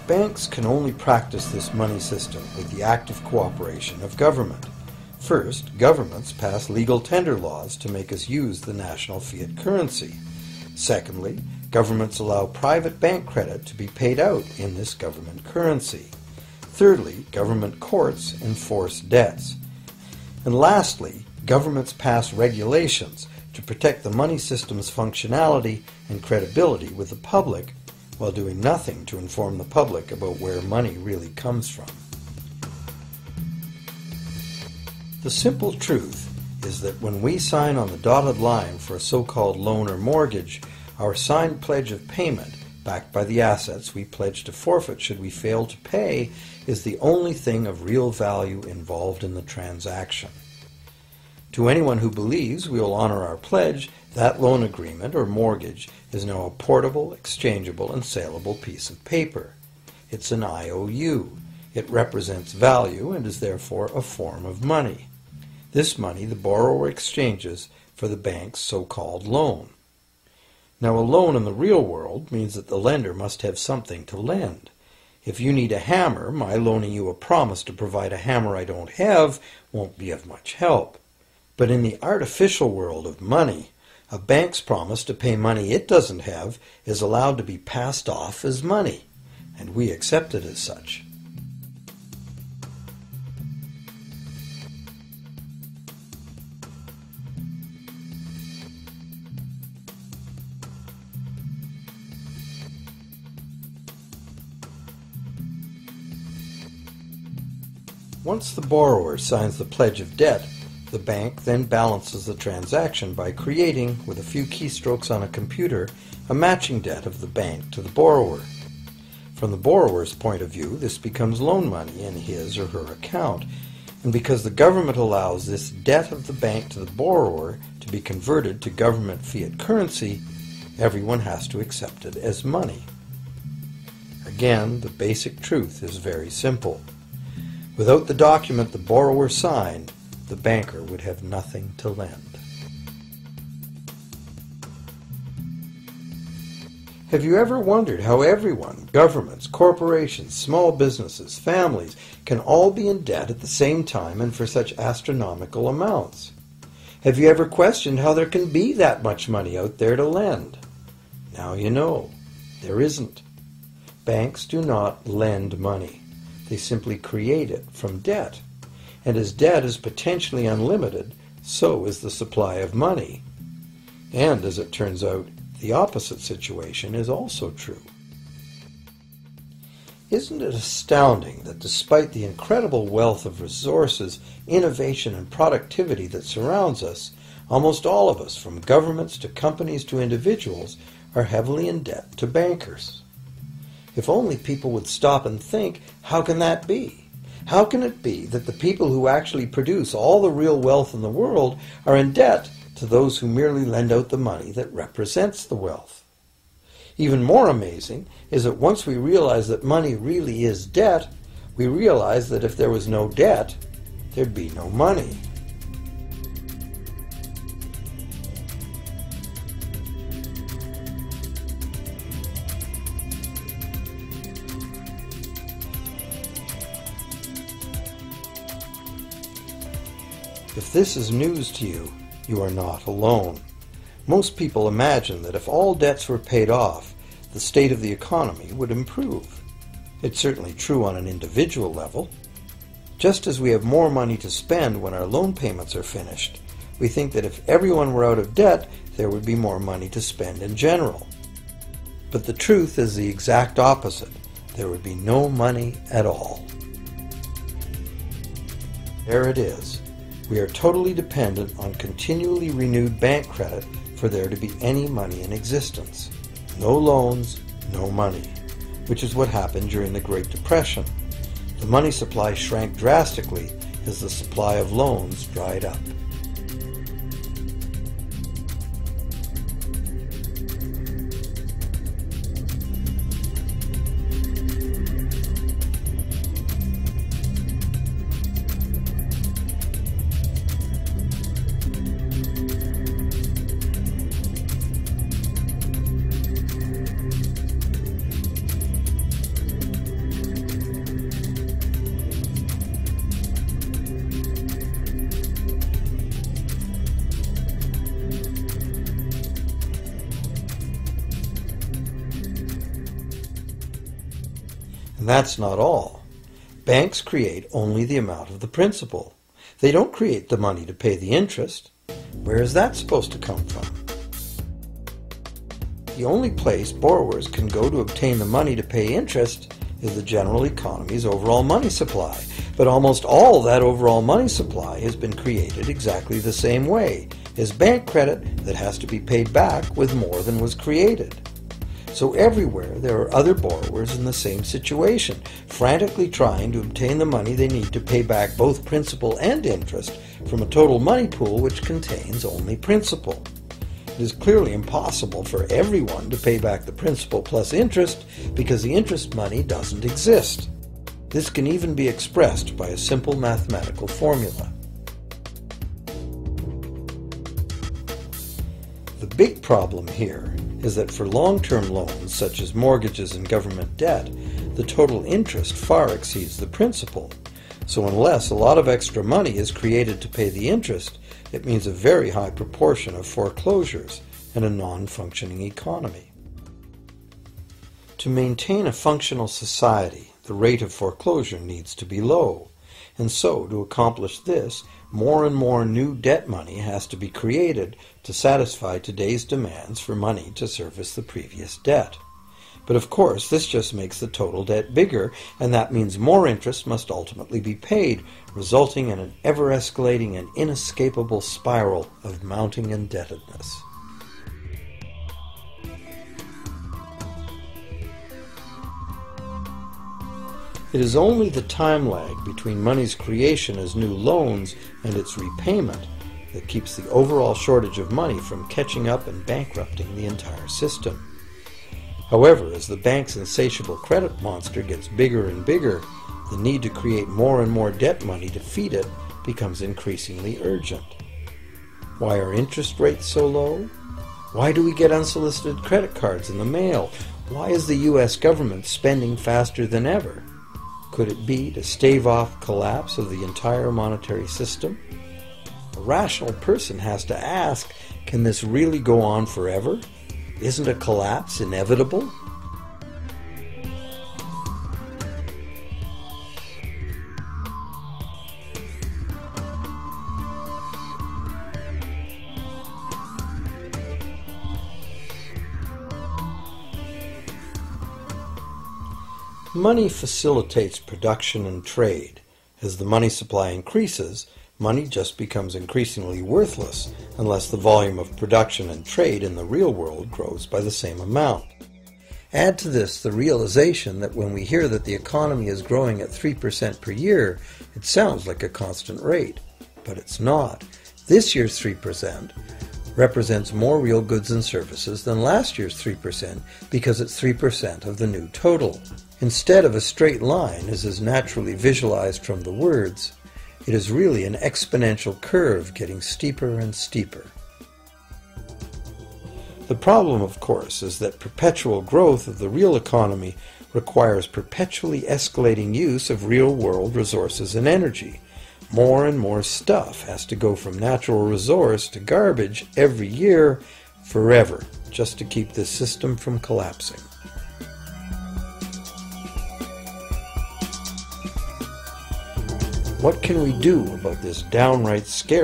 Banks can only practice this money system with the active cooperation of government. First, governments pass legal tender laws to make us use the national fiat currency. Secondly, governments allow private bank credit to be paid out in this government currency. Thirdly, government courts enforce debts. And lastly, governments pass regulations to protect the money system's functionality and credibility with the public, while doing nothing to inform the public about where money really comes from. The simple truth is that when we sign on the dotted line for a so-called loan or mortgage, our signed pledge of payment, backed by the assets we pledge to forfeit should we fail to pay, is the only thing of real value involved in the transaction. To anyone who believes we will honor our pledge, that loan agreement or mortgage is now a portable, exchangeable, and saleable piece of paper. It's an IOU. It represents value and is therefore a form of money. This money the borrower exchanges for the bank's so-called loan. Now, a loan in the real world means that the lender must have something to lend. If you need a hammer, my loaning you a promise to provide a hammer I don't have won't be of much help. But in the artificial world of money, a bank's promise to pay money it doesn't have is allowed to be passed off as money, and we accept it as such. Once the borrower signs the pledge of debt, the bank then balances the transaction by creating, with a few keystrokes on a computer, a matching debt of the bank to the borrower. From the borrower's point of view, this becomes loan money in his or her account, and because the government allows this debt of the bank to the borrower to be converted to government fiat currency, everyone has to accept it as money. Again, the basic truth is very simple. Without the document the borrower signed, the banker would have nothing to lend. Have you ever wondered how everyone, governments, corporations, small businesses, families, can all be in debt at the same time and for such astronomical amounts? Have you ever questioned how there can be that much money out there to lend? Now you know. There isn't. Banks do not lend money. They simply create it from debt. And as debt is potentially unlimited, so is the supply of money. And as it turns out, the opposite situation is also true. Isn't it astounding that despite the incredible wealth of resources, innovation, and productivity that surrounds us, almost all of us, from governments to companies to individuals, are heavily in debt to bankers? If only people would stop and think, how can that be? How can it be that the people who actually produce all the real wealth in the world are in debt to those who merely lend out the money that represents the wealth? Even more amazing is that once we realize that money really is debt, we realize that if there was no debt, there'd be no money. If this is news to you, you are not alone. Most people imagine that if all debts were paid off, the state of the economy would improve. It's certainly true on an individual level. Just as we have more money to spend when our loan payments are finished, we think that if everyone were out of debt, there would be more money to spend in general. But the truth is the exact opposite. There would be no money at all. There it is. We are totally dependent on continually renewed bank credit for there to be any money in existence. No loans, no money, which is what happened during the Great Depression. The money supply shrank drastically as the supply of loans dried up. And that's not all. Banks create only the amount of the principal. They don't create the money to pay the interest. Where is that supposed to come from? The only place borrowers can go to obtain the money to pay interest is the general economy's overall money supply. But almost all that overall money supply has been created exactly the same way, as bank credit that has to be paid back with more than was created. So everywhere there are other borrowers in the same situation, frantically trying to obtain the money they need to pay back both principal and interest from a total money pool which contains only principal. It is clearly impossible for everyone to pay back the principal plus interest because the interest money doesn't exist. This can even be expressed by a simple mathematical formula. The big problem here is that for long-term loans such as mortgages and government debt, the total interest far exceeds the principal. So unless a lot of extra money is created to pay the interest, it means a very high proportion of foreclosures and a non-functioning economy. To maintain a functional society, the rate of foreclosure needs to be low. And so, to accomplish this, more and more new debt money has to be created to satisfy today's demands for money to service the previous debt. But of course, this just makes the total debt bigger, and that means more interest must ultimately be paid, resulting in an ever-escalating and inescapable spiral of mounting indebtedness. It is only the time lag between money's creation as new loans and its repayment that keeps the overall shortage of money from catching up and bankrupting the entire system. However, as the bank's insatiable credit monster gets bigger and bigger, the need to create more and more debt money to feed it becomes increasingly urgent. Why are interest rates so low? Why do we get unsolicited credit cards in the mail? Why is the U.S. government spending faster than ever? Could it be to stave off collapse of the entire monetary system? A rational person has to ask, can this really go on forever? Isn't a collapse inevitable? Money facilitates production and trade. As the money supply increases, money just becomes increasingly worthless unless the volume of production and trade in the real world grows by the same amount. Add to this the realization that when we hear that the economy is growing at 3% per year, it sounds like a constant rate, but it's not. This year's 3% represents more real goods and services than last year's 3% because it's 3% of the new total. Instead of a straight line, as is naturally visualized from the words, it is really an exponential curve getting steeper and steeper. The problem, of course, is that perpetual growth of the real economy requires perpetually escalating use of real-world resources and energy. More and more stuff has to go from natural resource to garbage every year, forever, just to keep this system from collapsing. What can we do about this downright scary